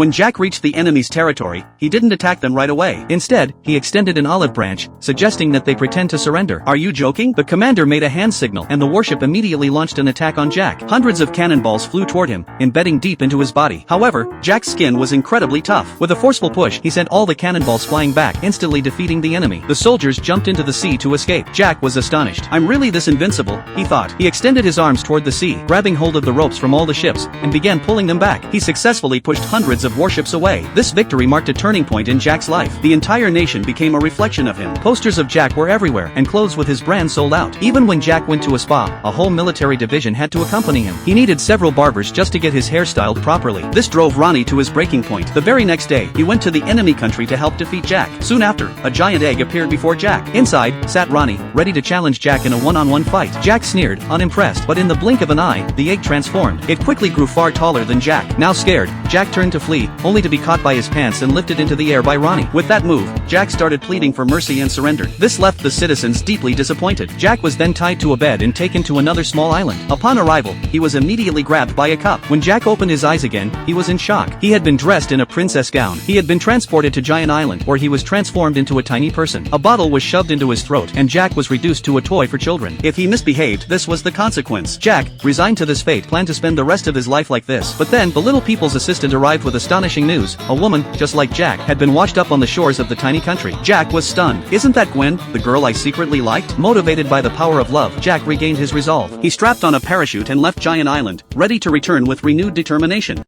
When Jack reached the enemy's territory, he didn't attack them right away. Instead, he extended an olive branch, suggesting that they pretend to surrender. Are you joking? The commander made a hand signal, and the warship immediately launched an attack on Jack. Hundreds of cannonballs flew toward him, embedding deep into his body. However, Jack's skin was incredibly tough. With a forceful push, he sent all the cannonballs flying back, instantly defeating the enemy. The soldiers jumped into the sea to escape. Jack was astonished. I'm really this invincible, he thought. He extended his arms toward the sea, grabbing hold of the ropes from all the ships, and began pulling them back. He successfully pushed hundreds of warships away. This victory marked a turning point in Jack's life. The entire nation became a reflection of him. Posters of Jack were everywhere, and clothes with his brand sold out. Even when Jack went to a spa, a whole military division had to accompany him. He needed several barbers just to get his hair styled properly. This drove Ronnie to his breaking point. The very next day, he went to the enemy country to help defeat Jack. Soon after, a giant egg appeared before Jack. Inside, sat Ronnie, ready to challenge Jack in a one-on-one fight. Jack sneered, unimpressed, but in the blink of an eye, the egg transformed. It quickly grew far taller than Jack. Now scared, Jack turned to flee, only to be caught by his pants and lifted into the air by Ronnie. With that move, Jack started pleading for mercy and surrendered. This left the citizens deeply disappointed. Jack was then tied to a bed and taken to another small island. Upon arrival, he was immediately grabbed by a cop. When Jack opened his eyes again, he was in shock. He had been dressed in a princess gown. He had been transported to Giant Island, where he was transformed into a tiny person. A bottle was shoved into his throat, and Jack was reduced to a toy for children. If he misbehaved, this was the consequence. Jack, resigned to this fate, planned to spend the rest of his life like this. But then, the little people's assistant arrived with astonishing news. A woman, just like Jack, had been washed up on the shores of the tiny country. Jack was stunned. Isn't that Gwen, the girl I secretly liked? Motivated by the power of love, Jack regained his resolve. He strapped on a parachute and left Giant Island, ready to return with renewed determination.